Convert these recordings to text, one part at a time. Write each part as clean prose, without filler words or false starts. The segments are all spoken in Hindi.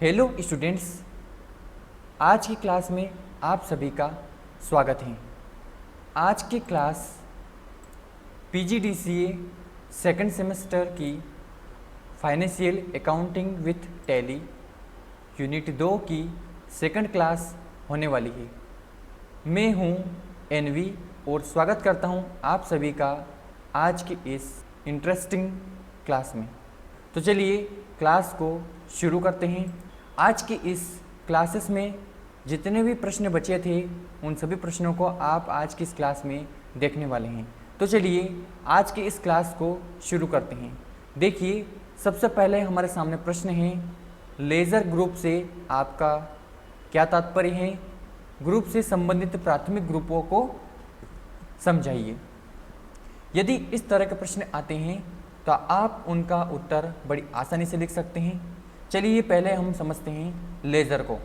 हेलो स्टूडेंट्स, आज की क्लास में आप सभी का स्वागत है। आज की क्लास पीजीडीसीए सेकंड सेमेस्टर की financial accounting with tally unit 2 की सेकंड क्लास होने वाली है। मैं हूं एनवी और स्वागत करता हूं आप सभी का आज की इस इंटरेस्टिंग क्लास में। तो चलिए क्लास को शुरू करते हैं। आज की इस क्लासेस में जितने भी प्रश्न बचे थे उन सभी प्रश्नों को आप आज की इस क्लास में देखने वाले हैं। तो चलिए आज की इस क्लास को शुरू करते हैं। देखिए, सबसे पहले हमारे सामने प्रश्न है, लेज़र ग्रुप से आपका क्या तात्पर्य है? ग्रुप से संबंधित प्राथमिक ग्रुपों को समझाइए। यदि इस तरह के प्रश्न आते हैं तो आप उनका उत्तर बड़ी आसानी से लिख सकते हैं। चलिए पहले हम समझते हैं लेज़र को।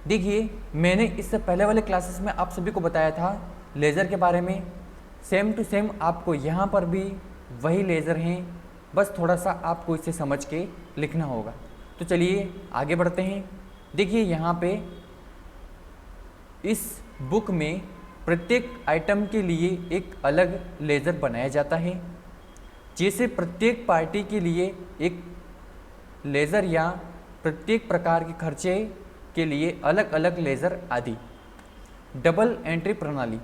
देखिए, मैंने इससे पहले वाले क्लासेस में आप सभी को बताया था लेज़र के बारे में। सेम टू सेम आपको यहाँ पर भी वही लेज़र हैं, बस थोड़ा सा आपको इसे समझ के लिखना होगा। तो चलिए आगे बढ़ते हैं। देखिए, यहाँ पे इस बुक में प्रत्येक आइटम के लिए एक अलग लेज़र बनाया जाता है। जैसे प्रत्येक पार्टी के लिए एक लेज़र या प्रत्येक प्रकार के खर्चे के लिए अलग अलग लेज़र आदि। डबल एंट्री प्रणाली,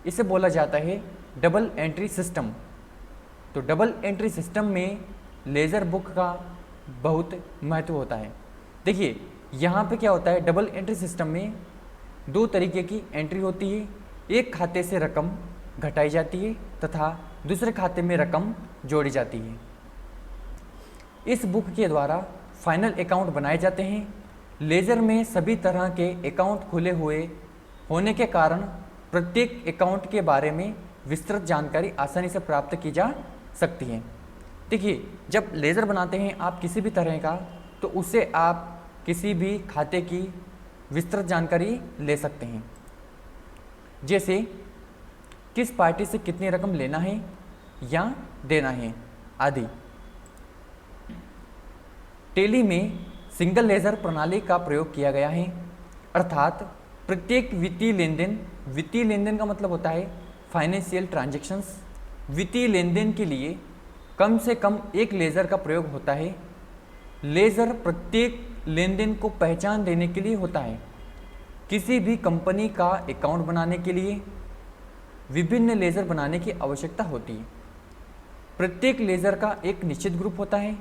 इसे बोला जाता है डबल एंट्री सिस्टम। तो डबल एंट्री सिस्टम में लेज़र बुक का बहुत महत्व होता है। देखिए, यहाँ पे क्या होता है, डबल एंट्री सिस्टम में दो तरीके की एंट्री होती है। एक खाते से रकम घटाई जाती है तथा दूसरे खाते में रकम जोड़ी जाती है। इस बुक के द्वारा फाइनल अकाउंट बनाए जाते हैं। लेज़र में सभी तरह के अकाउंट खुले हुए होने के कारण प्रत्येक अकाउंट के बारे में विस्तृत जानकारी आसानी से प्राप्त की जा सकती है। देखिए, जब लेज़र बनाते हैं आप किसी भी तरह का, तो उससे आप किसी भी खाते की विस्तृत जानकारी ले सकते हैं। जैसे किस पार्टी से कितनी रकम लेना है या देना है आदि। टैली में सिंगल लेज़र प्रणाली का प्रयोग किया गया है, अर्थात प्रत्येक वित्तीय लेनदेन का मतलब होता है फाइनेंशियल ट्रांजैक्शंस। वित्तीय लेनदेन के लिए कम से कम एक लेज़र का प्रयोग होता है। लेज़र प्रत्येक लेनदेन को पहचान देने के लिए होता है। किसी भी कंपनी का अकाउंट बनाने के लिए विभिन्न लेज़र बनाने की आवश्यकता होती है। प्रत्येक लेज़र का एक निश्चित ग्रुप होता है।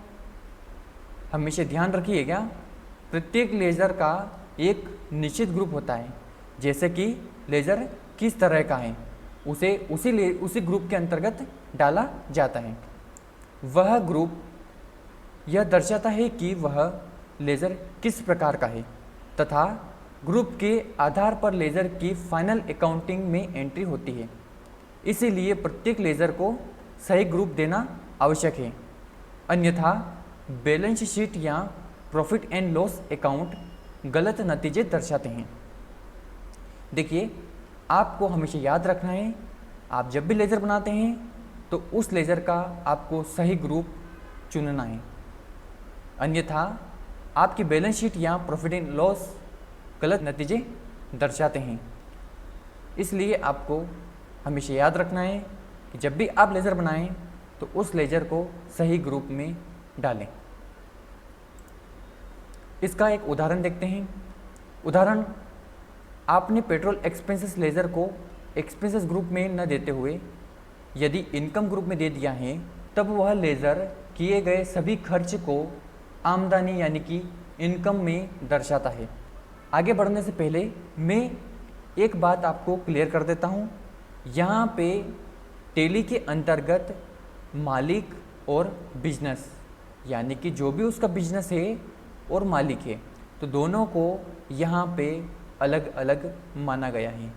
हमेशा ध्यान रखिएगा, प्रत्येक लेज़र का एक निश्चित ग्रुप होता है। जैसे कि लेज़र किस तरह का है उसे उसी ग्रुप के अंतर्गत डाला जाता है। वह ग्रुप यह दर्शाता है कि वह लेज़र किस प्रकार का है तथा ग्रुप के आधार पर लेज़र की फाइनल अकाउंटिंग में एंट्री होती है। इसीलिए प्रत्येक लेज़र को सही ग्रुप देना आवश्यक है, अन्यथा बैलेंस शीट या प्रॉफिट एंड लॉस अकाउंट गलत नतीजे दर्शाते हैं। देखिए, आपको हमेशा याद रखना है, आप जब भी लेज़र बनाते हैं तो उस लेज़र का आपको सही ग्रुप चुनना है, अन्यथा आपकी बैलेंस शीट या प्रॉफिट एंड लॉस गलत नतीजे दर्शाते हैं। इसलिए आपको हमेशा याद रखना है कि जब भी आप लेज़र बनाएं तो उस लेज़र को सही ग्रुप में डालें। इसका एक उदाहरण देखते हैं। उदाहरण, आपने पेट्रोल एक्सपेंसेस लेज़र को एक्सपेंसेस ग्रुप में न देते हुए यदि इनकम ग्रुप में दे दिया है, तब वह लेज़र किए गए सभी खर्च को आमदनी यानी कि इनकम में दर्शाता है। आगे बढ़ने से पहले मैं एक बात आपको क्लियर कर देता हूँ। यहाँ पे टैली के अंतर्गत मालिक और बिजनेस यानी कि जो भी उसका बिजनेस है और मालिक है, तो दोनों को यहाँ पे अलग अलग माना गया है।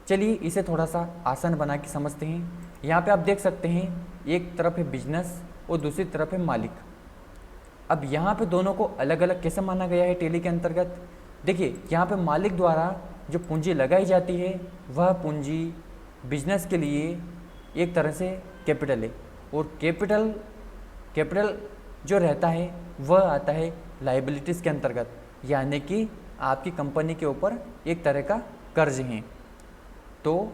चलिए इसे थोड़ा सा आसान बना के समझते हैं। यहाँ पे आप देख सकते हैं, एक तरफ है बिजनेस और दूसरी तरफ है मालिक। अब यहाँ पे दोनों को अलग अलग कैसे माना गया है टैली के अंतर्गत? देखिए, यहाँ पे मालिक द्वारा जो पूंजी लगाई जाती है वह पूंजी बिजनेस के लिए एक तरह से कैपिटल है, और कैपिटल जो रहता है वह आता है लाइबिलिटीज़ के अंतर्गत, यानी कि आपकी कंपनी के ऊपर एक तरह का कर्ज है। तो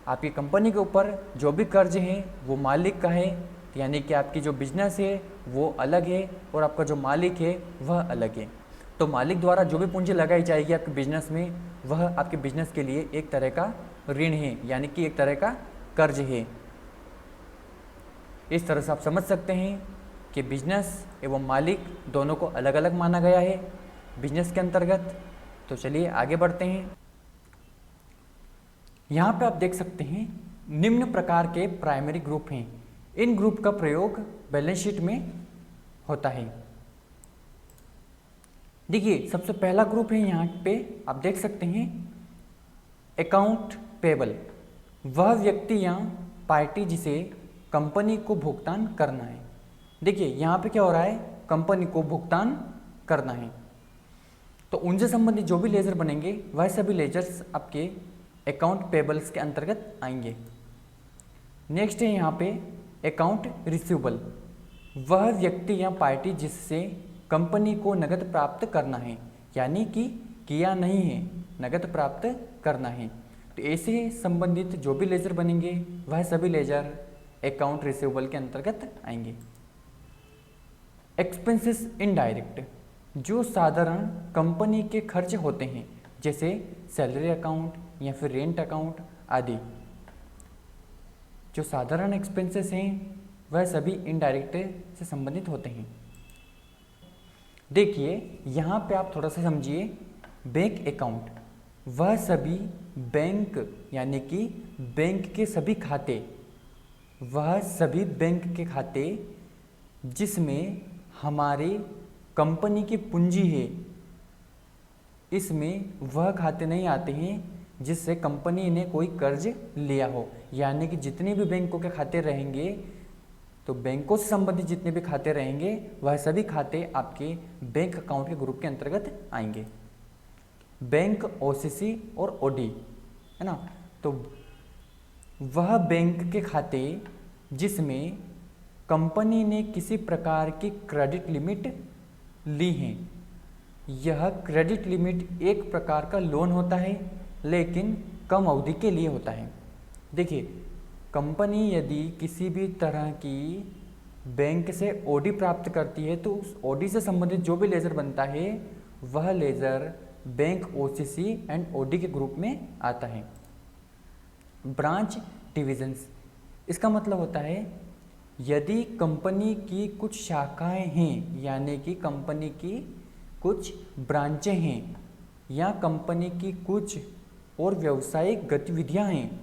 आपकी कंपनी के ऊपर जो भी कर्ज है वो मालिक का है, यानी कि आपकी जो बिजनेस है वो अलग है और आपका जो मालिक है वह अलग है। तो मालिक द्वारा जो भी पूंजी लगाई जाएगी आपके बिजनेस में, वह आपके बिजनेस के लिए एक तरह का ऋण है, यानी कि एक तरह का कर्ज है। इस तरह से आप समझ सकते हैं कि बिजनेस एवं मालिक दोनों को अलग अलग माना गया है बिजनेस के अंतर्गत। तो चलिए आगे बढ़ते हैं। यहाँ पे आप देख सकते हैं निम्न प्रकार के प्राइमरी ग्रुप हैं। इन ग्रुप का प्रयोग बैलेंस शीट में होता है। देखिए सबसे पहला ग्रुप है, यहाँ पे आप देख सकते हैं अकाउंट पेबल, वह व्यक्ति या पार्टी जिसे कंपनी को भुगतान करना है। देखिए यहाँ पे क्या हो रहा है, कंपनी को भुगतान करना है, तो उनसे संबंधित जो भी लेजर बनेंगे वह सभी लेजर्स आपके अकाउंट पेबल्स के अंतर्गत आएंगे। नेक्स्ट है यहाँ पे अकाउंट रिसीवेबल, वह व्यक्ति या पार्टी जिससे कंपनी को नकद प्राप्त करना है, यानी कि किया नहीं है, नकद प्राप्त करना है। तो ऐसे संबंधित जो भी लेजर बनेंगे वह सभी लेजर अकाउंट रिसीवेबल के अंतर्गत आएंगे। एक्सपेंसेस इनडायरेक्ट, जो साधारण कंपनी के खर्च होते हैं, जैसे सैलरी अकाउंट या फिर रेंट अकाउंट आदि। जो साधारण एक्सपेंसेस हैं वह सभी इनडायरेक्ट से संबंधित होते हैं। देखिए यहाँ पे आप थोड़ा सा समझिए, बैंक अकाउंट वह सभी बैंक यानी कि बैंक के सभी खाते, वह सभी बैंक के खाते जिसमें हमारी कंपनी की पूंजी है, इसमें वह खाते नहीं आते हैं जिससे कंपनी ने कोई कर्ज लिया हो। यानी कि जितने भी बैंकों के खाते रहेंगे, तो बैंकों से संबंधित जितने भी खाते रहेंगे वह सभी खाते आपके बैंक अकाउंट के ग्रुप के अंतर्गत आएंगे। बैंक ओसीसी और ओडी है ना, तो वह बैंक के खाते जिसमें कंपनी ने किसी प्रकार की क्रेडिट लिमिट ली है। यह क्रेडिट लिमिट एक प्रकार का लोन होता है, लेकिन कम अवधि के लिए होता है। देखिए कंपनी यदि किसी भी तरह की बैंक से ओडी प्राप्त करती है, तो उस ओडी से संबंधित जो भी लेजर बनता है वह ledger bank OCC and OD के ग्रुप में आता है। ब्रांच डिविजन्स, इसका मतलब होता है यदि कंपनी की कुछ शाखाएं हैं, यानी कि कंपनी की कुछ ब्रांचें हैं या कंपनी की कुछ और व्यावसायिक गतिविधियां हैं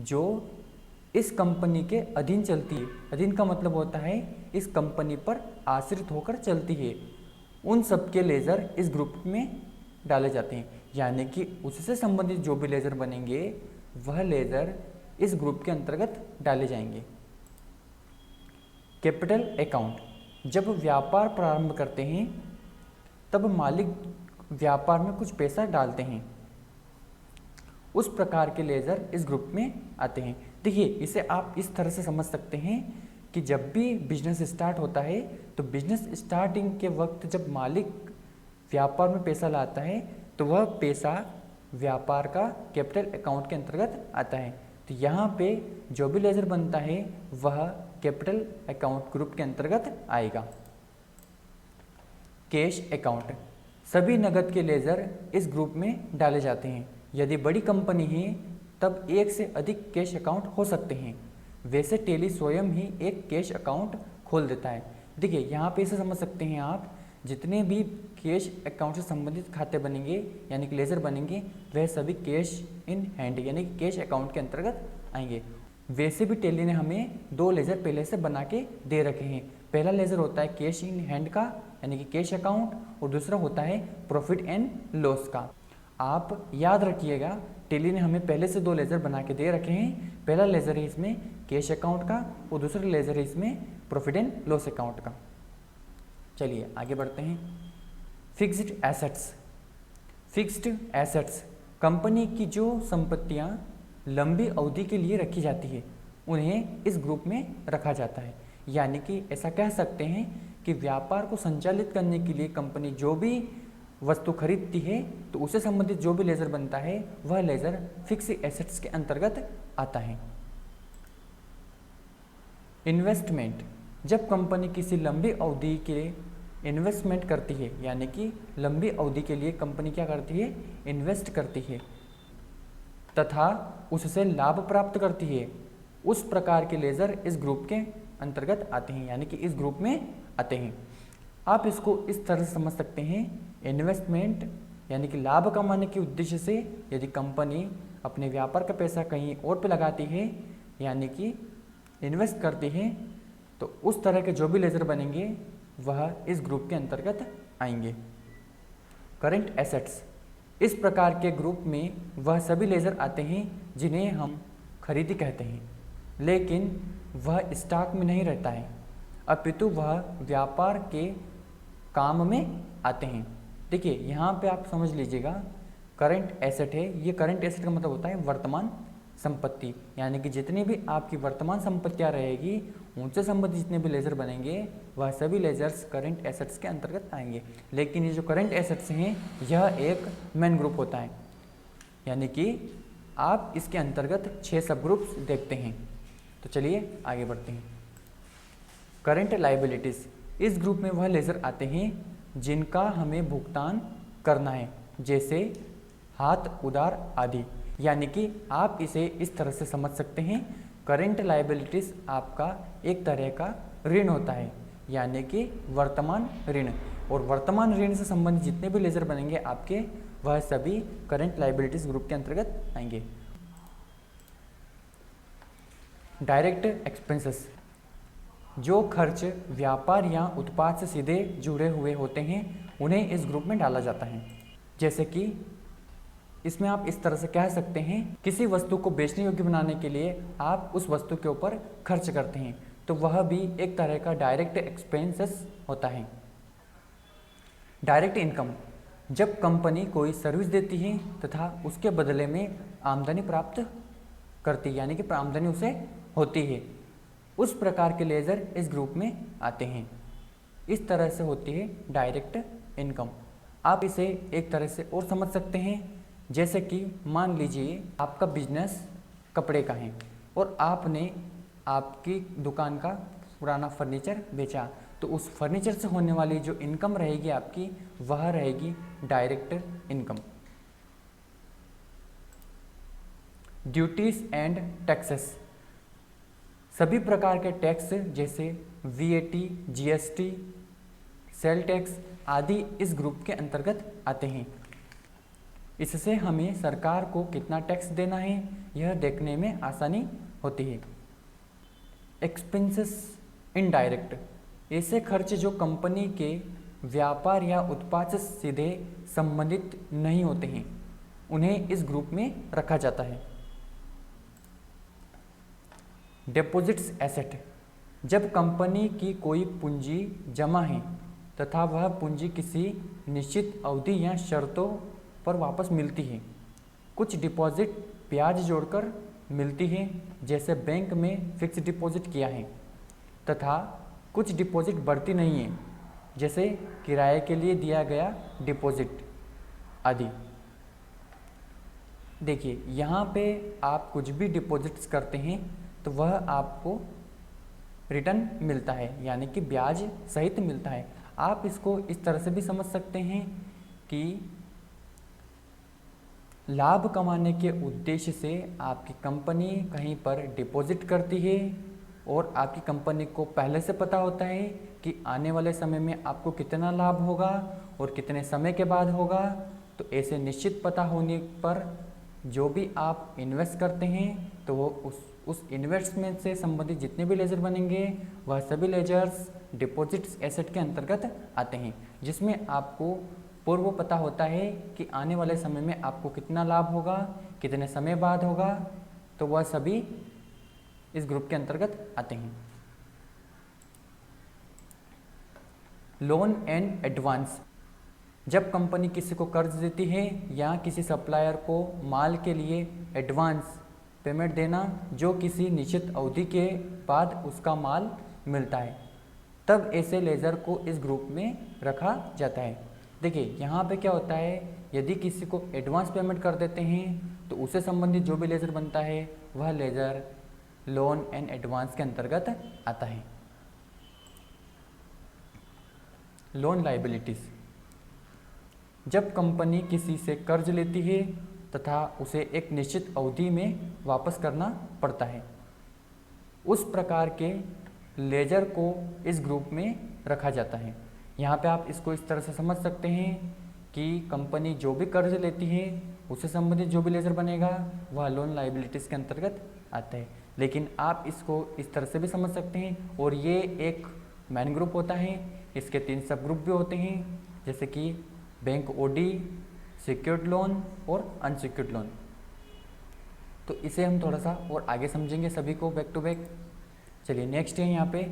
जो इस कंपनी के अधीन चलती है। अधीन का मतलब होता है इस कंपनी पर आश्रित होकर चलती है। उन सब के लेजर इस ग्रुप में डाले जाते हैं, यानी कि उससे संबंधित जो भी लेजर बनेंगे वह लेजर इस ग्रुप के अंतर्गत डाले जाएंगे। कैपिटल अकाउंट, जब व्यापार प्रारंभ करते हैं तब मालिक व्यापार में कुछ पैसा डालते हैं, उस प्रकार के लेजर इस ग्रुप में आते हैं। देखिए इसे आप इस तरह से समझ सकते हैं कि जब भी बिजनेस स्टार्ट होता है तो बिजनेस स्टार्टिंग के वक्त जब मालिक व्यापार में पैसा लाता है तो वह पैसा व्यापार का कैपिटल अकाउंट के अंतर्गत आता है। तो यहाँ पे जो भी लेजर बनता है वह कैपिटल अकाउंट ग्रुप के अंतर्गत आएगा। कैश अकाउंट, सभी नकद के लेजर इस ग्रुप में डाले जाते हैं। यदि बड़ी कंपनी है तब एक से अधिक कैश अकाउंट हो सकते हैं। वैसे टेली स्वयं ही एक कैश अकाउंट खोल देता है। देखिए यहाँ पे इसे समझ सकते हैं आप, जितने भी कैश अकाउंट से संबंधित खाते बनेंगे यानी कि लेजर बनेंगे वह सभी कैश इन हैंड यानी कि कैश अकाउंट के अंतर्गत आएंगे। वैसे भी टेली ने हमें दो लेजर पहले से बना के दे रखे हैं। पहला लेजर होता है कैश इन हैंड का यानी कि कैश अकाउंट, और दूसरा होता है प्रॉफिट एंड लॉस का। आप याद रखिएगा टेली ने हमें पहले से दो लेजर बना के दे रखे हैं। पहला लेजर है इसमें कैश अकाउंट का और दूसरा लेजर है इसमें प्रॉफिट एंड लॉस अकाउंट का। चलिए आगे बढ़ते हैं। Fixed assets, fixed assets company की जो संपत्तियां लंबी अवधि के लिए रखी जाती है उन्हें इस ग्रुप में रखा जाता है। यानी कि ऐसा कह सकते हैं कि व्यापार को संचालित करने के लिए कंपनी जो भी वस्तु खरीदती है तो उससे संबंधित जो भी लेजर बनता है वह लेजर फिक्स एसेट्स के अंतर्गत आता है। इन्वेस्टमेंट, जब कंपनी किसी लंबी अवधि के इन्वेस्टमेंट करती है, यानी कि लंबी अवधि के लिए कंपनी क्या करती है, इन्वेस्ट करती है तथा उससे लाभ प्राप्त करती है, उस प्रकार के लेजर इस ग्रुप के अंतर्गत आते हैं, यानी कि इस ग्रुप में आते हैं। आप इसको इस तरह से समझ सकते हैं, इन्वेस्टमेंट यानी कि लाभ कमाने के उद्देश्य से यदि कंपनी अपने व्यापार का पैसा कहीं और पे लगाती है यानी कि इन्वेस्ट करती है तो उस तरह के जो भी लेजर बनेंगे वह इस ग्रुप के अंतर्गत आएंगे। करंट एसेट्स, इस प्रकार के ग्रुप में वह सभी लेजर आते हैं जिन्हें हम खरीदी कहते हैं, लेकिन वह स्टॉक में नहीं रहता है अपितु वह व्यापार के काम में आते हैं। देखिए यहाँ पे आप समझ लीजिएगा, करंट एसेट है, ये करंट एसेट का मतलब होता है वर्तमान संपत्ति, यानी कि जितनी भी आपकी वर्तमान संपत्तियाँ रहेगी उनसे संबंधित जितने भी लेजर बनेंगे वह सभी लेजर्स करंट एसेट्स के अंतर्गत आएंगे। लेकिन ये जो करंट एसेट्स हैं यह एक मेन ग्रुप होता है, यानी कि आप इसके अंतर्गत 6 सब ग्रुप्स देखते हैं। तो चलिए आगे बढ़ते हैं। करंट लायबिलिटीज, इस ग्रुप में वह लेजर आते हैं जिनका हमें भुगतान करना है, जैसे हाथ उधार आदि, यानी कि आप इसे इस तरह से समझ सकते हैं, करंट लायबिलिटीज आपका एक तरह का ऋण होता है, यानी कि वर्तमान ऋण, और वर्तमान ऋण से संबंधित जितने भी लेजर बनेंगे आपके वह सभी करंट लायबिलिटीज ग्रुप के अंतर्गत आएंगे। डायरेक्ट एक्सपेंसेस, जो खर्च व्यापार या उत्पाद से सीधे जुड़े हुए होते हैं उन्हें इस ग्रुप में डाला जाता है। जैसे कि इसमें आप इस तरह से कह सकते हैं, किसी वस्तु को बेचने योग्य बनाने के लिए आप उस वस्तु के ऊपर खर्च करते हैं, तो वह भी एक तरह का डायरेक्ट एक्सपेंसेस होता है। डायरेक्ट इनकम, जब कंपनी कोई सर्विस देती है तथा उसके बदले में आमदनी प्राप्त करती है, यानी कि आमदनी उसे होती है, उस प्रकार के लेजर इस ग्रुप में आते हैं। इस तरह से होती है डायरेक्ट इनकम। आप इसे एक तरह से और समझ सकते हैं, जैसे कि मान लीजिए आपका बिजनेस कपड़े का है और आपने आपकी दुकान का पुराना फर्नीचर बेचा, तो उस फर्नीचर से होने वाली जो इनकम रहेगी आपकी वह रहेगी direct income. Duties and taxes, सभी प्रकार के टैक्स जैसे VAT, GST, सेल टैक्स आदि इस ग्रुप के अंतर्गत आते हैं। इससे हमें सरकार को कितना टैक्स देना है यह देखने में आसानी होती है। एक्सपेंसेस इनडायरेक्ट, ऐसे खर्च जो कंपनी के व्यापार या उत्पाद से सीधे संबंधित नहीं होते हैं, उन्हें इस ग्रुप में रखा जाता है। डिपॉजिट्स एसेट, जब कंपनी की कोई पूंजी जमा है तथा वह पूंजी किसी निश्चित अवधि या शर्तों पर वापस मिलती है। कुछ डिपॉजिट ब्याज जोड़कर मिलती है, जैसे बैंक में फिक्स डिपॉजिट किया है, तथा कुछ डिपॉजिट बढ़ती नहीं है, जैसे किराए के लिए दिया गया डिपॉजिट आदि। देखिए यहाँ पे आप कुछ भी डिपॉजिट्स करते हैं तो वह आपको रिटर्न मिलता है, यानी कि ब्याज सहित मिलता है। आप इसको इस तरह से भी समझ सकते हैं कि लाभ कमाने के उद्देश्य से आपकी कंपनी कहीं पर डिपॉजिट करती है और आपकी कंपनी को पहले से पता होता है कि आने वाले समय में आपको कितना लाभ होगा और कितने समय के बाद होगा। तो ऐसे निश्चित पता होने पर जो भी आप इन्वेस्ट करते हैं तो वो उस इन्वेस्टमेंट से संबंधित जितने भी लेजर बनेंगे वह सभी लेजर्स डिपॉजिट्स एसेट के अंतर्गत आते हैं, जिसमें आपको पूर्व पता होता है कि आने वाले समय में आपको कितना लाभ होगा, कितने समय बाद होगा, तो वह सभी इस ग्रुप के अंतर्गत आते हैं। लोन एंड एडवांस, जब कंपनी किसी को कर्ज देती है या किसी सप्लायर को माल के लिए एडवांस पेमेंट देना, जो किसी निश्चित अवधि के बाद उसका माल मिलता है, तब ऐसे लेज़र को इस ग्रुप में रखा जाता है। देखिए यहाँ पे क्या होता है, यदि किसी को एडवांस पेमेंट कर देते हैं तो उससे संबंधित जो भी लेज़र बनता है वह लेज़र लोन एंड एडवांस के अंतर्गत आता है। लोन लायबिलिटीज़, जब कंपनी किसी से कर्ज लेती है तथा उसे एक निश्चित अवधि में वापस करना पड़ता है, उस प्रकार के लेजर को इस ग्रुप में रखा जाता है। यहाँ पे आप इसको इस तरह से समझ सकते हैं कि कंपनी जो भी कर्ज लेती है उससे संबंधित जो भी लेजर बनेगा वह लोन लायबिलिटीज़ के अंतर्गत आता है। लेकिन आप इसको इस तरह से भी समझ सकते हैं, और ये एक मेन ग्रुप होता है, इसके 3 सब ग्रुप भी होते हैं, जैसे कि बैंक ओडी, सिक्योर्ड लोन और अनसिक्योर्ड लोन। तो इसे हम थोड़ा सा और आगे समझेंगे सभी को बैक टू बैक। चलिए नेक्स्ट है यहाँ पे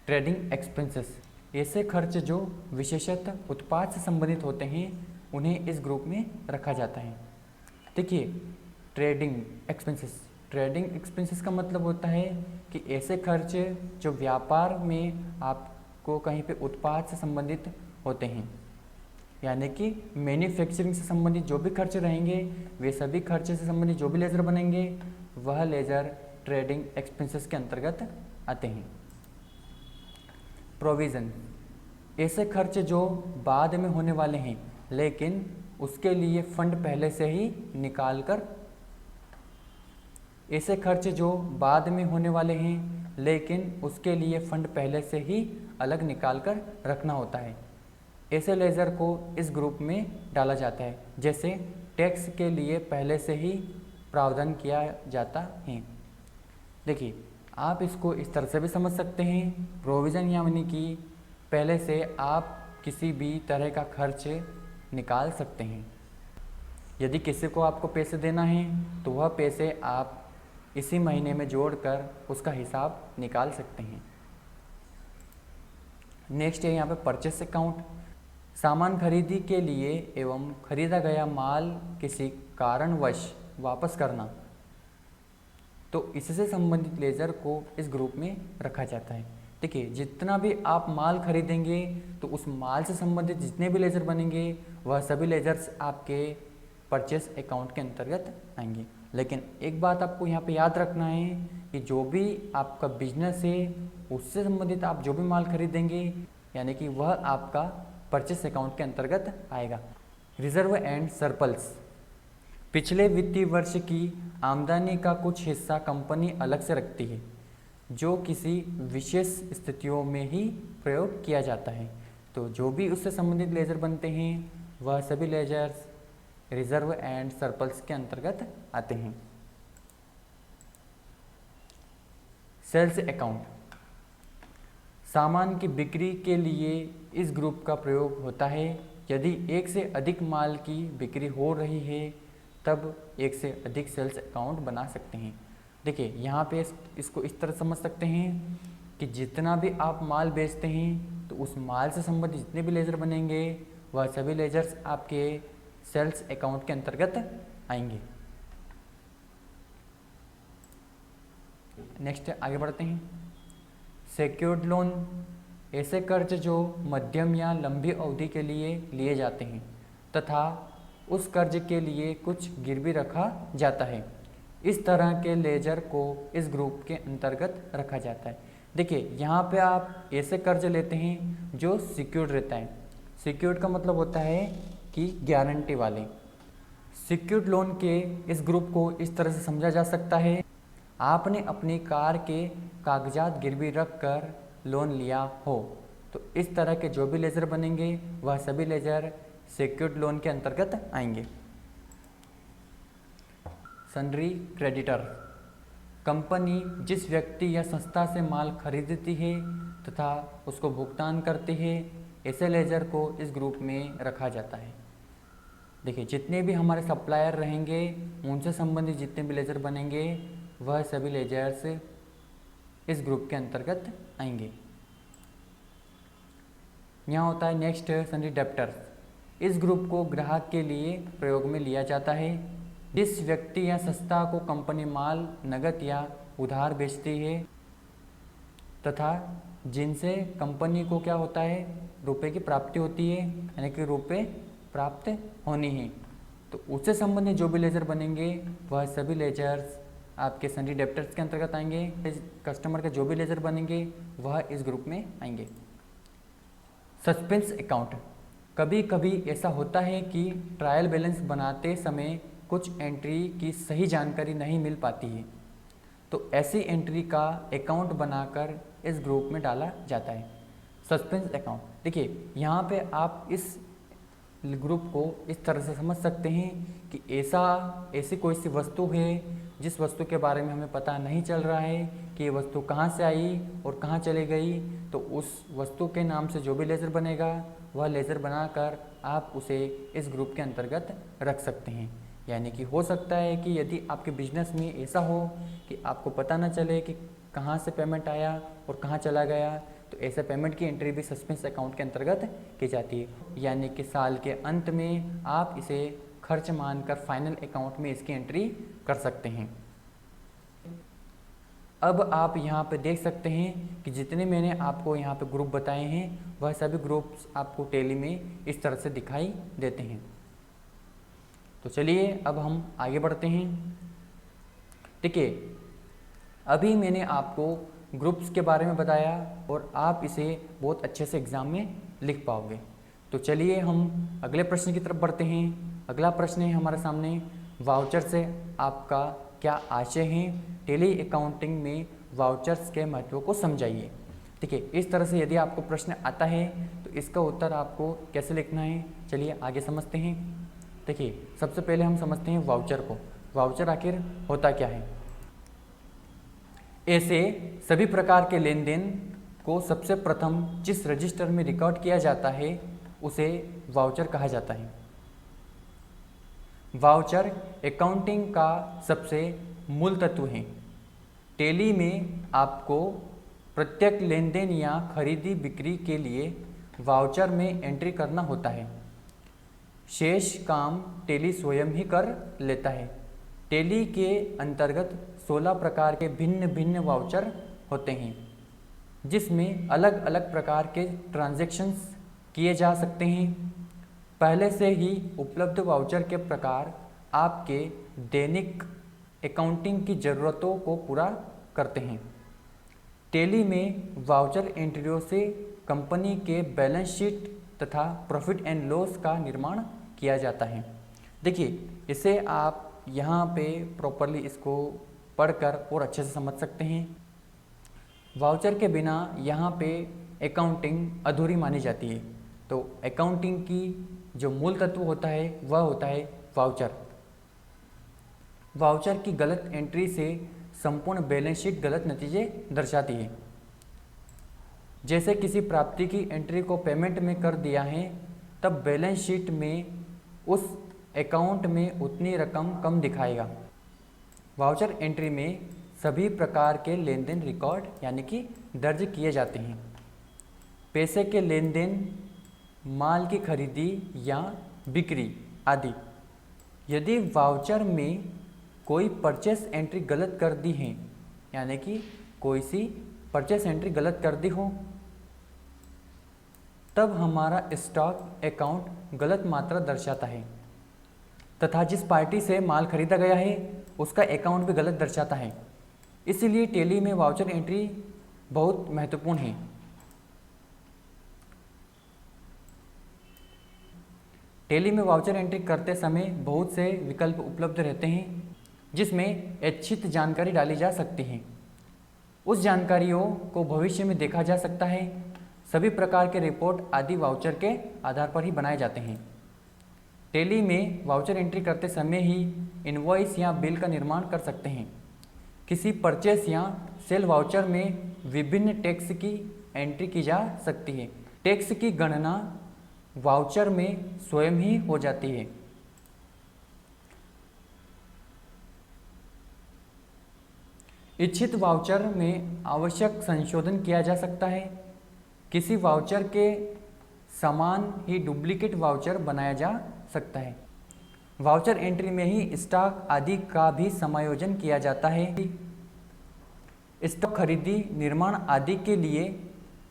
ट्रेडिंग एक्सपेंसेस। ऐसे खर्च जो विशेषतः उत्पाद से संबंधित होते हैं उन्हें इस ग्रुप में रखा जाता है। देखिए ट्रेडिंग एक्सपेंसेस का मतलब होता है कि ऐसे खर्च जो व्यापार में आपको कहीं पे उत्पाद से संबंधित होते हैं, यानी कि मैन्युफैक्चरिंग से संबंधित जो भी खर्च रहेंगे वे सभी खर्च से संबंधित जो भी लेजर बनेंगे वह लेजर ट्रेडिंग एक्सपेंसेस के अंतर्गत आते हैं। प्रोविज़न, ऐसे खर्च जो बाद में होने वाले हैं लेकिन उसके लिए फंड पहले से ही निकाल कर ऐसे खर्च जो बाद में होने वाले हैं लेकिन उसके लिए फंड पहले से ही अलग निकाल कर रखना होता है, ऐसे लेजर को इस ग्रुप में डाला जाता है। जैसे टैक्स के लिए पहले से ही प्रावधान किया जाता है। देखिए आप इसको इस तरह से भी समझ सकते हैं, प्रोविज़न यानी कि पहले से आप किसी भी तरह का खर्च निकाल सकते हैं। यदि किसी को आपको पैसे देना है तो वह पैसे आप इसी महीने में जोड़कर उसका हिसाब निकाल सकते हैं। नेक्स्ट है यहाँ पे परचेस अकाउंट। सामान खरीदी के लिए एवं खरीदा गया माल किसी कारणवश वापस करना, तो इससे संबंधित लेजर को इस ग्रुप में रखा जाता है। देखिए जितना भी आप माल खरीदेंगे तो उस माल से संबंधित जितने भी लेजर बनेंगे वह सभी लेजर्स आपके परचेस अकाउंट के अंतर्गत आएंगे। लेकिन एक बात आपको यहाँ पे याद रखना है कि जो भी आपका बिजनेस है उससे संबंधित आप जो भी माल खरीदेंगे यानी कि वह आपका परचेस अकाउंट के अंतर्गत आएगा। रिजर्व एंड सरप्लस, पिछले वित्तीय वर्ष की आमदनी का कुछ हिस्सा कंपनी अलग से रखती है जो किसी विशेष स्थितियों में ही प्रयोग किया जाता है। तो जो भी उससे संबंधित लेजर बनते हैं वह सभी लेजर्स रिजर्व एंड सरप्लस के अंतर्गत आते हैं। सेल्स अकाउंट, सामान की बिक्री के लिए इस ग्रुप का प्रयोग होता है। यदि एक से अधिक माल की बिक्री हो रही है तब एक से अधिक सेल्स अकाउंट बना सकते हैं। देखिए यहाँ पे इसको इस तरह समझ सकते हैं कि जितना भी आप माल बेचते हैं तो उस माल से संबंधित जितने भी लेजर बनेंगे वह सभी लेजर्स आपके सेल्स अकाउंट के अंतर्गत आएंगे। नेक्स्ट आगे बढ़ते हैं। सिक्योर्ड लोन, ऐसे कर्ज जो मध्यम या लंबी अवधि के लिए लिए जाते हैं तथा उस कर्ज के लिए कुछ गिरवी रखा जाता है, इस तरह के लेजर को इस ग्रुप के अंतर्गत रखा जाता है। देखिए यहाँ पे आप ऐसे कर्ज लेते हैं जो सिक्योर्ड रहता है। सिक्योर्ड का मतलब होता है कि गारंटी वाले। सिक्योर्ड लोन के इस ग्रुप को इस तरह से समझा जा सकता है, आपने अपनी कार के कागजात गिरवी रख कर लोन लिया हो, तो इस तरह के जो भी लेजर बनेंगे वह सभी लेजर सिक्योर्ड लोन के अंतर्गत आएंगे। सन्ड्री क्रेडिटर, कंपनी जिस व्यक्ति या संस्था से माल खरीदती है तथा उसको भुगतान करती है, ऐसे लेजर को इस ग्रुप में रखा जाता है। देखिए जितने भी हमारे सप्लायर रहेंगे उनसे संबंधित जितने भी लेजर बनेंगे वह सभी लेजर्स इस ग्रुप के अंतर्गत आएंगे। यहाँ होता है नेक्स्ट सन्ड्री डेब्टर्स, इस ग्रुप को ग्राहक के लिए प्रयोग में लिया जाता है। जिस व्यक्ति या संस्था को कंपनी माल नगद या उधार बेचती है तथा जिनसे कंपनी को क्या होता है, रुपए की प्राप्ति होती है, यानी कि रुपए प्राप्त होनी है। तो उससे संबंधित जो भी लेजर बनेंगे वह सभी लेजर्स आपके सन्डी डेप्टर्स के अंतर्गत आएंगे। कस्टमर के जो भी लेजर बनेंगे वह इस ग्रुप में आएंगे। सस्पेंस अकाउंट, कभी कभी ऐसा होता है कि ट्रायल बैलेंस बनाते समय कुछ एंट्री की सही जानकारी नहीं मिल पाती है, तो ऐसी एंट्री का अकाउंट बनाकर इस ग्रुप में डाला जाता है। सस्पेंस अकाउंट, देखिए यहाँ पे आप इस ग्रुप को इस तरह से समझ सकते हैं कि ऐसी कोई सी वस्तु है जिस वस्तु के बारे में हमें पता नहीं चल रहा है कि ये वस्तु कहाँ से आई और कहाँ चली गई, तो उस वस्तु के नाम से जो भी लेजर बनेगा वह लेजर बनाकर आप उसे इस ग्रुप के अंतर्गत रख सकते हैं। यानी कि हो सकता है कि यदि आपके बिजनेस में ऐसा हो कि आपको पता न चले कि कहाँ से पेमेंट आया और कहाँ चला गया, तो ऐसे पेमेंट की एंट्री भी सस्पेंस अकाउंट के अंतर्गत की जाती है। यानी कि साल के अंत में आप इसे खर्च मानकर फाइनल अकाउंट में इसकी एंट्री कर सकते हैं। अब आप यहाँ पे देख सकते हैं कि जितने मैंने आपको यहाँ पे ग्रुप बताए हैं वह सभी ग्रुप्स आपको टैली में इस तरह से दिखाई देते हैं। तो चलिए अब हम आगे बढ़ते हैं। देखिए, अभी मैंने आपको ग्रुप्स के बारे में बताया और आप इसे बहुत अच्छे से एग्ज़ाम में लिख पाओगे। तो चलिए हम अगले प्रश्न की तरफ बढ़ते हैं। अगला प्रश्न है हमारे सामने, वाउचर से आपका क्या आशय है, टैली अकाउंटिंग में वाउचर्स के महत्व को समझाइए। देखिए, इस तरह से यदि आपको प्रश्न आता है तो इसका उत्तर आपको कैसे लिखना है, चलिए आगे समझते हैं। देखिए, सबसे पहले हम समझते हैं वाउचर को। वाउचर आखिर होता क्या है। ऐसे सभी प्रकार के लेन देन को सबसे प्रथम जिस रजिस्टर में रिकॉर्ड किया जाता है उसे वाउचर कहा जाता है। वाउचर अकाउंटिंग का सबसे मूल तत्व है। टैली में आपको प्रत्येक लेन देन या खरीदी बिक्री के लिए वाउचर में एंट्री करना होता है। शेष काम टैली स्वयं ही कर लेता है। टैली के अंतर्गत 16 प्रकार के भिन्न भिन्न वाउचर होते हैं, जिसमें अलग अलग प्रकार के ट्रांजैक्शंस किए जा सकते हैं। पहले से ही उपलब्ध वाउचर के प्रकार आपके दैनिक अकाउंटिंग की ज़रूरतों को पूरा करते हैं। टैली में वाउचर एंट्रियों से कंपनी के बैलेंस शीट तथा प्रॉफिट एंड लॉस का निर्माण किया जाता है। देखिए, इसे आप यहाँ पे प्रॉपरली इसको पढ़कर और अच्छे से समझ सकते हैं। वाउचर के बिना यहाँ पे अकाउंटिंग अधूरी मानी जाती है। तो अकाउंटिंग की जो मूल तत्व होता है वह होता है वाउचर। वाउचर की गलत एंट्री से संपूर्ण बैलेंस शीट गलत नतीजे दर्शाती है। जैसे किसी प्राप्ति की एंट्री को पेमेंट में कर दिया है, तब बैलेंस शीट में उस अकाउंट में उतनी रकम कम दिखाएगा। वाउचर एंट्री में सभी प्रकार के लेन देन रिकॉर्ड यानी कि दर्ज किए जाते हैं। पैसे के लेन देन, माल की खरीदी या बिक्री आदि। यदि वाउचर में कोई परचेस एंट्री गलत कर दी है, यानी कि कोई सी परचेस एंट्री गलत कर दी हो, तब हमारा स्टॉक अकाउंट गलत मात्रा दर्शाता है तथा जिस पार्टी से माल खरीदा गया है उसका अकाउंट भी गलत दर्शाता है। इसीलिए टैली में वाउचर एंट्री बहुत महत्वपूर्ण है। टैली में वाउचर एंट्री करते समय बहुत से विकल्प उपलब्ध रहते हैं, जिसमें ऐच्छिक जानकारी डाली जा सकती है। उस जानकारियों को भविष्य में देखा जा सकता है। सभी प्रकार के रिपोर्ट आदि वाउचर के आधार पर ही बनाए जाते हैं। टैली में वाउचर एंट्री करते समय ही इनवॉइस या बिल का निर्माण कर सकते हैं। किसी परचेस या सेल वाउचर में विभिन्न टैक्स की एंट्री की जा सकती है। टैक्स की गणना वाउचर में स्वयं ही हो जाती है। इच्छित वाउचर में आवश्यक संशोधन किया जा सकता है। किसी वाउचर के समान ही डुप्लीकेट वाउचर बनाया जा सकता है। वाउचर एंट्री में ही स्टॉक आदि का भी समायोजन किया जाता है। स्टॉक खरीदी, निर्माण आदि के लिए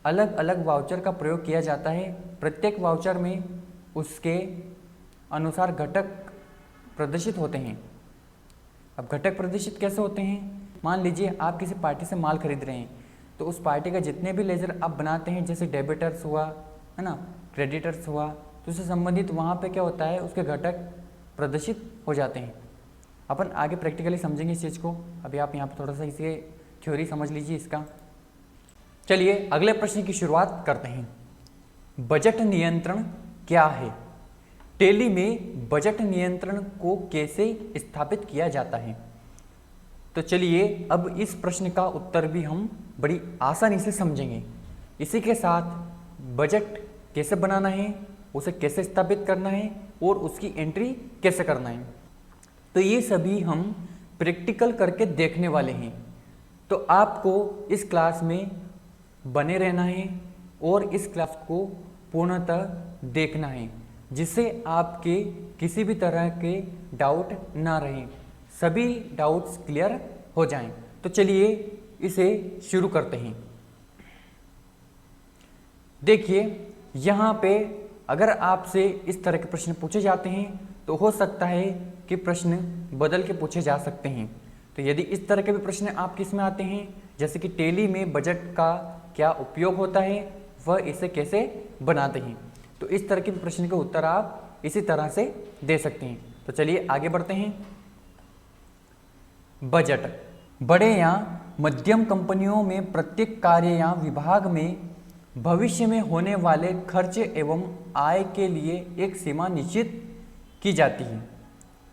अलग अलग वाउचर का प्रयोग किया जाता है। प्रत्येक वाउचर में उसके अनुसार घटक प्रदर्शित होते हैं। अब घटक प्रदर्शित कैसे होते हैं? मान लीजिए आप किसी पार्टी से माल खरीद रहे हैं, तो उस पार्टी का जितने भी लेजर आप बनाते हैं, जैसे डेबिटर्स हुआ, है ना, क्रेडिटर्स हुआ, तो उससे संबंधित वहाँ पे क्या होता है, उसके घटक प्रदर्शित हो जाते हैं। अपन आगे प्रैक्टिकली समझेंगे इस चीज़ को। अभी आप यहाँ पर थोड़ा सा इसे थ्योरी समझ लीजिए इसका। चलिए अगले प्रश्न की शुरुआत करते हैं। बजट नियंत्रण क्या है? टेली में बजट नियंत्रण को कैसे स्थापित किया जाता है? तो चलिए अब इस प्रश्न का उत्तर भी हम बड़ी आसानी से समझेंगे। इसी के साथ बजट कैसे बनाना है, उसे कैसे स्थापित करना है और उसकी एंट्री कैसे करना है, तो ये सभी हम प्रैक्टिकल करके देखने वाले हैं। तो आपको इस क्लास में बने रहना है और इस क्लास को पूर्णतः देखना है, जिससे आपके किसी भी तरह के डाउट ना रहें, सभी डाउट्स क्लियर हो जाएं। तो चलिए इसे शुरू करते हैं। देखिए यहाँ पे अगर आपसे इस तरह के प्रश्न पूछे जाते हैं तो हो सकता है कि प्रश्न बदल के पूछे जा सकते हैं। तो यदि इस तरह के भी प्रश्न आपके इसमें आते हैं, जैसे कि टेली में बजट का क्या उपयोग होता है, वह इसे कैसे बनाते हैं, तो इस तरह के प्रश्न के उत्तर आप इसी तरह से दे सकते हैं। तो चलिए आगे बढ़ते हैं। बजट बड़े या मध्यम कंपनियों में प्रत्येक कार्य या विभाग में भविष्य में होने वाले खर्च एवं आय के लिए एक सीमा निश्चित की जाती है।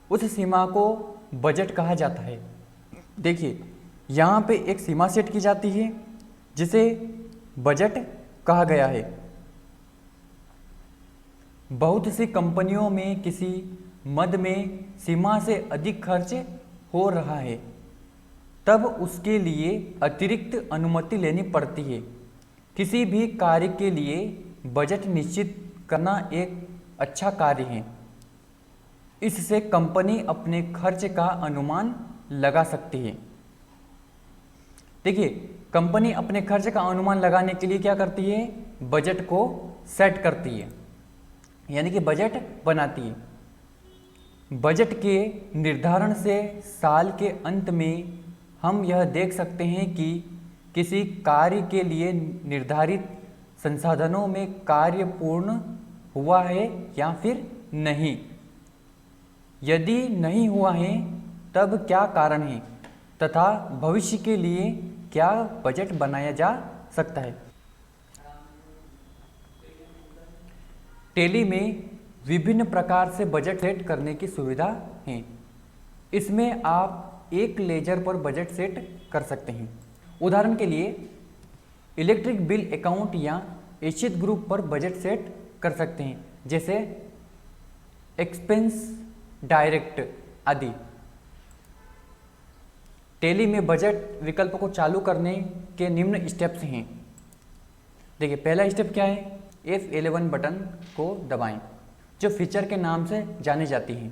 उस सीमा को बजट कहा जाता है। देखिए यहाँ पे एक सीमा सेट की जाती है जिसे बजट कहा गया है। बहुत सी कंपनियों में किसी मद में सीमा से अधिक खर्च हो रहा है, तब उसके लिए अतिरिक्त अनुमति लेनी पड़ती है। किसी भी कार्य के लिए बजट निश्चित करना एक अच्छा कार्य है। इससे कंपनी अपने खर्च का अनुमान लगा सकती है। देखिए कंपनी अपने खर्च का अनुमान लगाने के लिए क्या करती है, बजट को सेट करती है, यानी कि बजट बनाती है। बजट के निर्धारण से साल के अंत में हम यह देख सकते हैं कि किसी कार्य के लिए निर्धारित संसाधनों में कार्य पूर्ण हुआ है या फिर नहीं। यदि नहीं हुआ है तब क्या कारण है तथा भविष्य के लिए क्या बजट बनाया जा सकता है। टेली में विभिन्न प्रकार से बजट सेट करने की सुविधा है। इसमें आप एक लेजर पर बजट सेट कर सकते हैं। उदाहरण के लिए इलेक्ट्रिक बिल अकाउंट या एशियत ग्रुप पर बजट सेट कर सकते हैं, जैसे एक्सपेंस डायरेक्ट आदि। टेली में बजट विकल्प को चालू करने के निम्न स्टेप्स हैं। देखिए पहला स्टेप क्या है, F11 बटन को दबाएं, जो फीचर के नाम से जानी जाती है।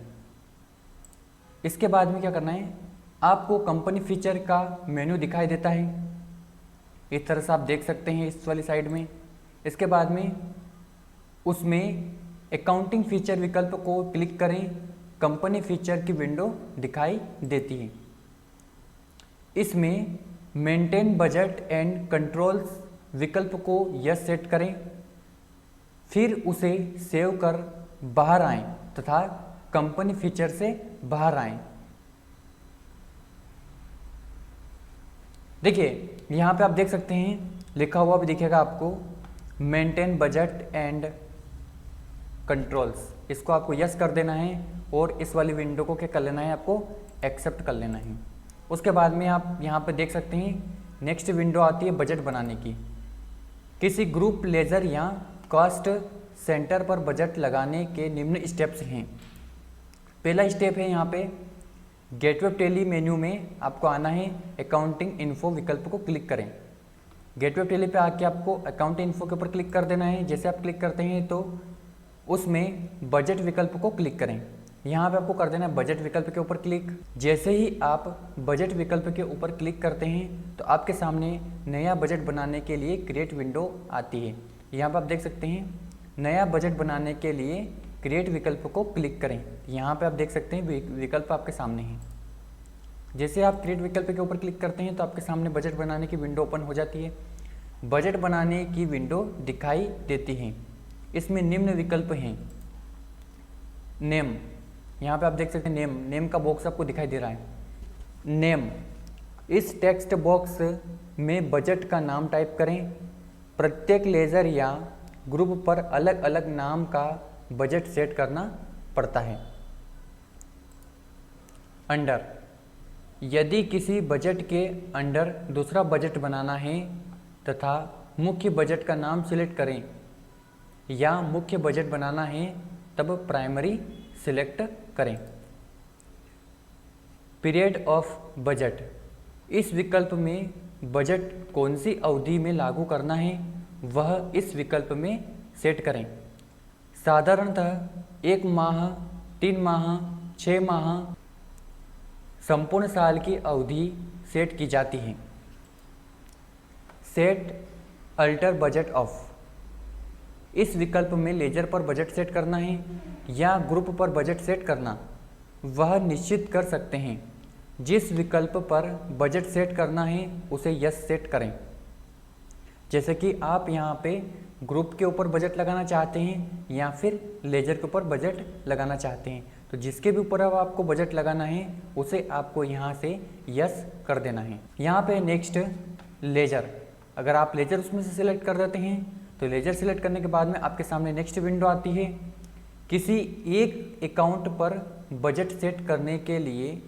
इसके बाद में क्या करना है, आपको कंपनी फीचर का मेन्यू दिखाई देता है, इस तरह से आप देख सकते हैं इस वाली साइड में। इसके बाद में उसमें अकाउंटिंग फीचर विकल्प को क्लिक करें, कंपनी फीचर की विंडो दिखाई देती है। इसमें मेंटेन बजट एंड कंट्रोल्स विकल्प को यस सेट करें, फिर उसे सेव कर बाहर आएं तथा कंपनी फीचर से बाहर आएं। देखिए यहाँ पे आप देख सकते हैं लिखा हुआ भी दिखेगा आपको, मेंटेन बजट एंड कंट्रोल्स। इसको आपको यस कर देना है और इस वाली विंडो को क्या कर लेना है, आपको एक्सेप्ट कर लेना है। उसके बाद में आप यहाँ पे देख सकते हैं नेक्स्ट विंडो आती है बजट बनाने की। किसी ग्रुप लेजर या कॉस्ट सेंटर पर बजट लगाने के निम्न स्टेप्स हैं। पहला स्टेप है यहाँ पे गेटवे टेली मेन्यू में आपको आना है, अकाउंटिंग इन्फो विकल्प को क्लिक करें। गेटवे टेली पे आके आपको अकाउंटिंग इन्फो के ऊपर क्लिक कर देना है। जैसे आप क्लिक करते हैं तो उसमें बजट विकल्प को क्लिक करें। यहाँ पे आपको कर देना है बजट विकल्प के ऊपर क्लिक। जैसे ही आप बजट विकल्प के ऊपर क्लिक करते हैं तो आपके सामने नया बजट बनाने के लिए क्रिएट विंडो आती है। यहाँ पर आप देख सकते हैं नया बजट बनाने के लिए क्रिएट विकल्प को क्लिक करें। यहाँ पे आप देख सकते हैं विकल्प आपके सामने है। जैसे आप क्रिएट विकल्प के ऊपर क्लिक करते हैं तो आपके सामने बजट बनाने की विंडो ओपन हो जाती है। बजट बनाने की विंडो दिखाई देती है। इसमें निम्न विकल्प हैं। नेम, यहाँ पे आप देख सकते हैं नेम का बॉक्स आपको दिखाई दे रहा है। नेम, इस टेक्स्ट बॉक्स में बजट का नाम टाइप करें। प्रत्येक लेजर या ग्रुप पर अलग अलग नाम का बजट सेट करना पड़ता है। अंडर, यदि किसी बजट के अंडर दूसरा बजट बनाना है तथा मुख्य बजट का नाम सिलेक्ट करें या मुख्य बजट बनाना है तब प्राइमरी सिलेक्ट करें। पीरियड ऑफ बजट, इस विकल्प में बजट कौन सी अवधि में लागू करना है वह इस विकल्प में सेट करें। साधारणतः 1 माह, 3 माह, 6 माह, संपूर्ण साल की अवधि सेट की जाती है। सेट अल्टर बजट ऑफ, इस विकल्प में लेजर पर बजट सेट करना है या ग्रुप पर बजट सेट करना वह निश्चित कर सकते हैं। जिस विकल्प पर बजट सेट करना है उसे यस सेट करें। जैसे कि आप यहाँ पे ग्रुप के ऊपर बजट लगाना चाहते हैं या फिर लेजर के ऊपर बजट लगाना चाहते हैं, तो जिसके भी ऊपर अब आपको बजट लगाना है उसे आपको यहाँ से यस कर देना है। यहाँ पे नेक्स्ट लेजर, अगर आप लेजर उसमें से सिलेक्ट कर देते हैं तो लेजर सिलेक्ट करने के बाद में आपके सामने नेक्स्ट विंडो आती है। किसी एक अकाउंट पर बजट सेट करने के लिए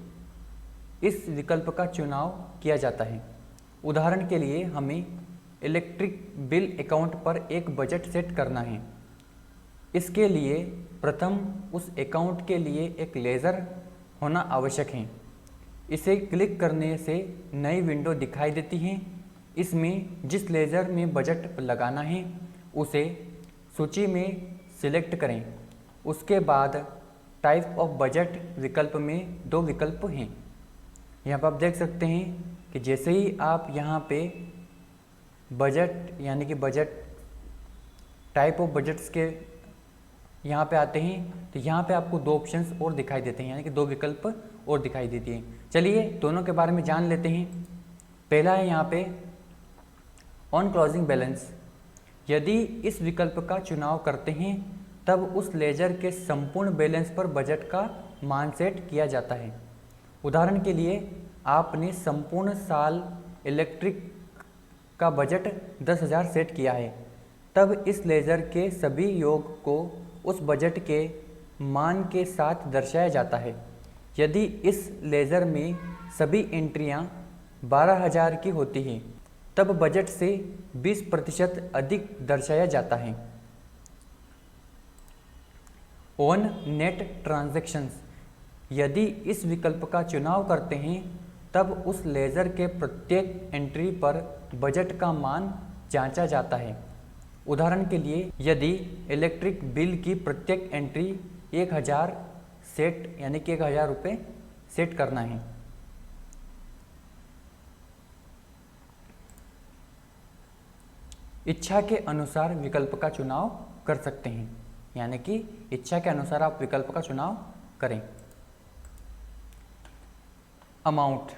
इस विकल्प का चुनाव किया जाता है। उदाहरण के लिए हमें इलेक्ट्रिक बिल अकाउंट पर एक बजट सेट करना है। इसके लिए प्रथम उस अकाउंट के लिए एक लेजर होना आवश्यक है। इसे क्लिक करने से नई विंडो दिखाई देती है। इसमें जिस लेजर में बजट लगाना है उसे सूची में सिलेक्ट करें। उसके बाद टाइप ऑफ बजट विकल्प में 2 विकल्प हैं। यहाँ पर आप देख सकते हैं कि जैसे ही आप यहाँ पे बजट यानी कि बजट टाइप ऑफ बजट्स के यहाँ पे आते हैं तो यहाँ पे आपको 2 ऑप्शंस और दिखाई देते हैं, यानी कि 2 विकल्प और दिखाई देती हैं। चलिए दोनों के बारे में जान लेते हैं। पहला है यहाँ पे ऑन क्लोजिंग बैलेंस। यदि इस विकल्प का चुनाव करते हैं तब उस लेजर के संपूर्ण बैलेंस पर बजट का मान सेट किया जाता है। उदाहरण के लिए आपने संपूर्ण साल इलेक्ट्रिक का बजट 10,000 सेट किया है, तब इस लेजर के सभी योग को उस बजट के मान के साथ दर्शाया जाता है। यदि इस लेजर में सभी एंट्रियां 12,000 की होती हैं तब बजट से 20% अधिक दर्शाया जाता है। ऑन नेट ट्रांजैक्शंस, यदि इस विकल्प का चुनाव करते हैं तब उस लेजर के प्रत्येक एंट्री पर बजट का मान जांचा जाता है। उदाहरण के लिए यदि इलेक्ट्रिक बिल की प्रत्येक एंट्री 1,000 सेट यानी कि 1,000 रुपये सेट करना है। इच्छा के अनुसार विकल्प का चुनाव कर सकते हैं, यानी कि इच्छा के अनुसार आप विकल्प का चुनाव करें। अमाउंट,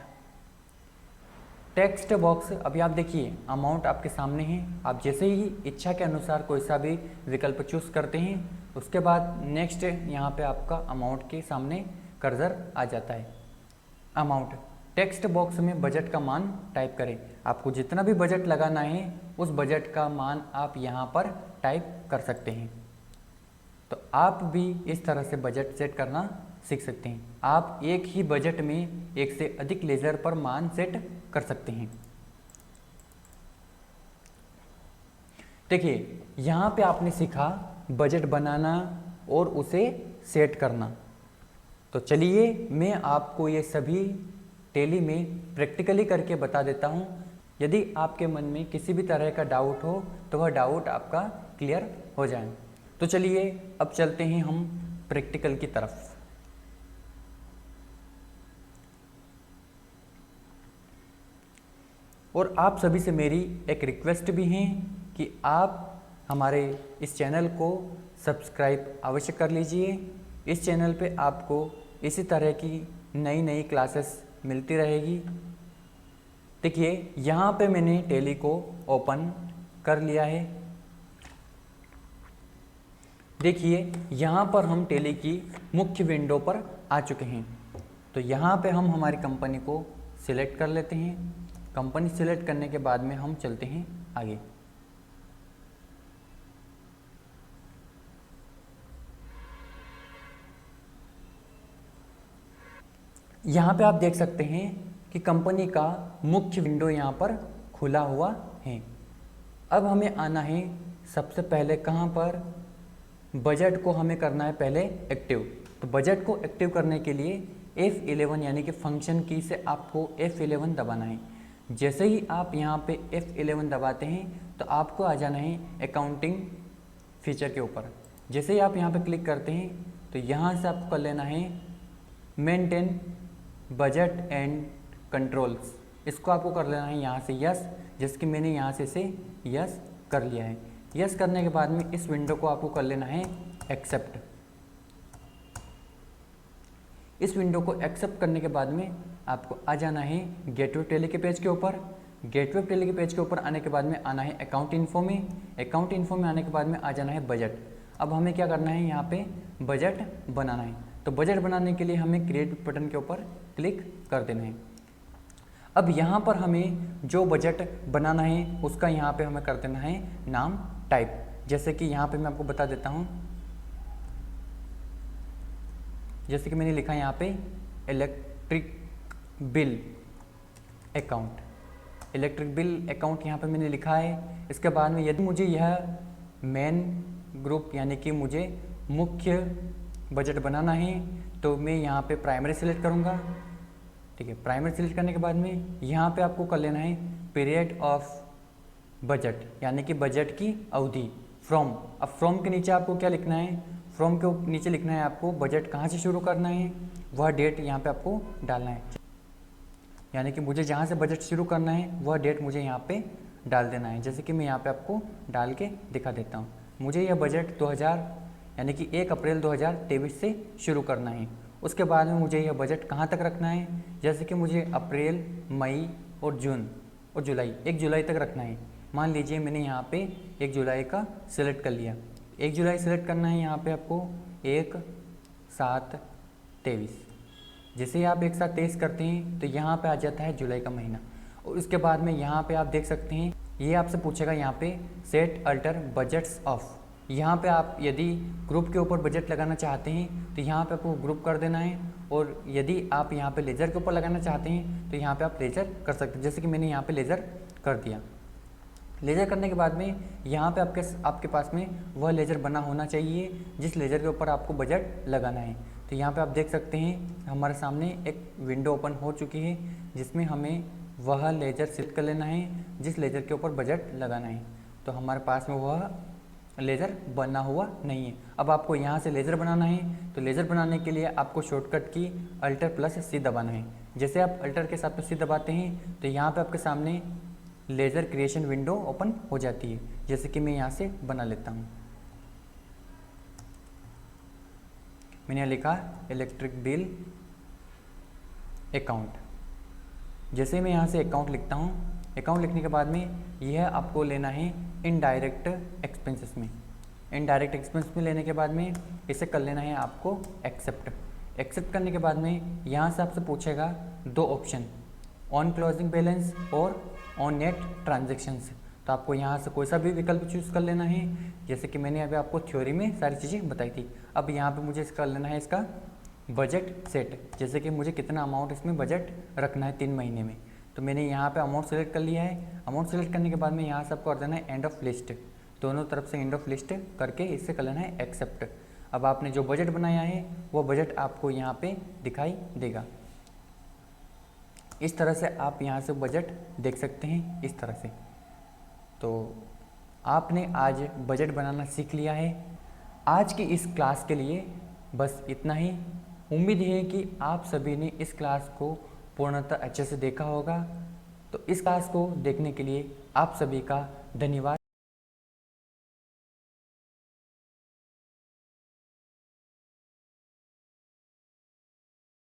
टेक्स्ट बॉक्स, अभी आप देखिए अमाउंट आपके सामने है। आप जैसे ही इच्छा के अनुसार कोई सा भी विकल्प चूज करते हैं उसके बाद नेक्स्ट यहाँ पे आपका अमाउंट के सामने कर्सर आ जाता है। अमाउंट, टेक्स्ट बॉक्स में बजट का मान टाइप करें। आपको जितना भी बजट लगाना है उस बजट का मान आप यहाँ पर टाइप कर सकते हैं। तो आप भी इस तरह से बजट सेट करना सीख सकते हैं। आप एक ही बजट में एक से अधिक लेजर पर मान सेट कर सकते हैं। देखिए यहाँ पे आपने सीखा बजट बनाना और उसे सेट करना। तो चलिए मैं आपको ये सभी टैली में प्रैक्टिकली करके बता देता हूँ। यदि आपके मन में किसी भी तरह का डाउट हो तो वह डाउट आपका क्लियर हो जाए। तो चलिए अब चलते हैं हम प्रैक्टिकल की तरफ। और आप सभी से मेरी एक रिक्वेस्ट भी है कि आप हमारे इस चैनल को सब्सक्राइब अवश्य कर लीजिए। इस चैनल पे आपको इसी तरह की नई नई क्लासेस मिलती रहेगी। देखिए यहाँ पे मैंने टैली को ओपन कर लिया है। देखिए यहाँ पर हम टैली की मुख्य विंडो पर आ चुके हैं। तो यहाँ पे हम हमारी कंपनी को सिलेक्ट कर लेते हैं। कंपनी सिलेक्ट करने के बाद में हम चलते हैं आगे। यहाँ पे आप देख सकते हैं कि कंपनी का मुख्य विंडो यहाँ पर खुला हुआ है। अब हमें आना है सबसे पहले कहाँ पर, बजट को हमें करना है पहले एक्टिव। तो बजट को एक्टिव करने के लिए F11 यानी कि फंक्शन की से आपको F11 दबाना है। जैसे ही आप यहाँ पे F11 दबाते हैं तो आपको आ जाना है अकाउंटिंग फीचर के ऊपर। जैसे ही आप यहाँ पे क्लिक करते हैं तो यहाँ से आपको कर लेना है मेंटेन बजट एंड कंट्रोल्स। इसको आपको कर लेना है यहाँ से यस, जैसे कि मैंने यहाँ से इसे यस कर लिया है। यस करने के बाद में इस विंडो को आपको कर लेना है एक्सेप्ट। इस विंडो को एक्सेप्ट करने के बाद में आपको आ जाना है गेटवे टैली के पेज के ऊपर। गेटवे टैली के पेज के ऊपर आने के बाद में आना है अकाउंट इन्फो में। अकाउंट इन्फो में आने के बाद में आ जाना है बजट। अब हमें क्या करना है, यहाँ पे बजट बनाना है। तो बजट बनाने के लिए हमें क्रिएट बटन के ऊपर क्लिक कर देना है। अब यहाँ पर हमें जो बजट बनाना है उसका यहाँ पे हमें कर देना है नाम टाइप। जैसे कि यहाँ पे मैं आपको बता देता हूँ, जैसे कि मैंने लिखा है यहाँ पे electric bill account. Electric bill account यहाँ पे मैंने लिखा है। इसके बाद में यदि मुझे यह मेन ग्रुप यानी कि मुझे मुख्य बजट बनाना है तो मैं यहाँ पे प्राइमरी सेलेक्ट करूँगा। ठीक है, प्राइमरी सेलेक्ट करने के बाद में यहाँ पे आपको कर लेना है पीरियड ऑफ बजट यानी कि बजट की अवधि फ्रॉम। अब फ्रॉम के नीचे आपको क्या लिखना है, फ्रॉम के नीचे लिखना है आपको बजट कहाँ से शुरू करना है, वह डेट यहाँ पे आपको डालना है। यानी कि मुझे जहाँ से बजट शुरू करना है वह डेट मुझे यहाँ पे डाल देना है। जैसे कि मैं यहाँ पे आपको डाल के दिखा देता हूँ। मुझे यह बजट 2000 यानी कि 1 अप्रैल 2023 से शुरू करना है। उसके बाद में मुझे यह बजट कहाँ तक रखना है, जैसे कि मुझे अप्रैल, मई और जून और जुलाई, 1 जुलाई तक रखना है। मान लीजिए मैंने यहाँ पे 1 जुलाई का सिलेक्ट कर लिया। 1 जुलाई सेलेक्ट करना है यहाँ पे आपको 1/7/23। जैसे ही आप 1/7/23 करते हैं तो यहाँ पे आ जाता है जुलाई का महीना। और उसके बाद में यहाँ पे आप देख सकते हैं ये आपसे पूछेगा यहाँ पे सेट अल्टर बजट्स ऑफ। यहाँ पे आप यदि ग्रुप के ऊपर बजट लगाना चाहते हैं तो यहाँ पे आपको ग्रुप कर देना है। और यदि आप यहाँ पे लेज़र के ऊपर लगाना चाहते हैं तो यहाँ पे आप लेज़र कर सकते हैं। जैसे कि मैंने यहाँ पे लेज़र कर दिया। लेज़र करने के बाद में यहाँ पे आपके पास में वह लेज़र बना होना चाहिए जिस लेज़र के ऊपर आपको बजट लगाना है। तो यहाँ पे आप देख सकते हैं हमारे सामने एक विंडो ओपन हो चुकी है जिसमें हमें वह लेज़र सिलेक्ट कर लेना है जिस लेज़र के ऊपर बजट लगाना है। तो हमारे पास में वह लेज़र बना हुआ नहीं है। अब आपको यहाँ से लेज़र बनाना है तो लेज़र बनाने के लिए आपको शॉर्टकट की Alt+C दबाना है। जैसे आप अल्टर के साथ में C दबाते हैं तो यहाँ पे आपके सामने लेज़र क्रिएशन विंडो ओपन हो जाती है। जैसे कि मैं यहाँ से बना लेता हूँ। मैंने यहाँ लिखा इलेक्ट्रिक बिल अकाउंट। जैसे मैं यहाँ से अकाउंट लिखता हूँ, अकाउंट लिखने के बाद में यह आपको लेना है इनडायरेक्ट एक्सपेंसेस में। इनडायरेक्ट एक्सपेंस में लेने के बाद में इसे कर लेना है आपको एक्सेप्ट। एक्सेप्ट करने के बाद में यहाँ से आपसे पूछेगा 2 ऑप्शन, ऑन क्लोजिंग बैलेंस और ऑन नेट ट्रांजेक्शन्स। तो आपको यहाँ से कोई सा भी विकल्प चूज़ कर लेना है। जैसे कि मैंने अभी आपको थ्योरी में सारी चीज़ें बताई थी। अब यहाँ पे मुझे कर लेना है इसका बजट सेट। जैसे कि मुझे कितना अमाउंट इसमें बजट रखना है 3 महीने में। तो मैंने यहाँ पे अमाउंट सेलेक्ट कर लिया है। अमाउंट सेलेक्ट करने के बाद में यहाँ से आपको कर देना है एंड ऑफ लिस्ट। दोनों तरफ से एंड ऑफ लिस्ट करके इससे कर लेना है एक्सेप्ट। अब आपने जो बजट बनाया है वो बजट आपको यहाँ पे दिखाई देगा। इस तरह से आप यहाँ से बजट देख सकते हैं, इस तरह से। तो आपने आज बजट बनाना सीख लिया है। आज की इस क्लास के लिए बस इतना ही। उम्मीद है कि आप सभी ने इस क्लास को पूर्णतः अच्छे से देखा होगा। तो तो इस क्लास को देखने के लिए आप सभी का धन्यवाद।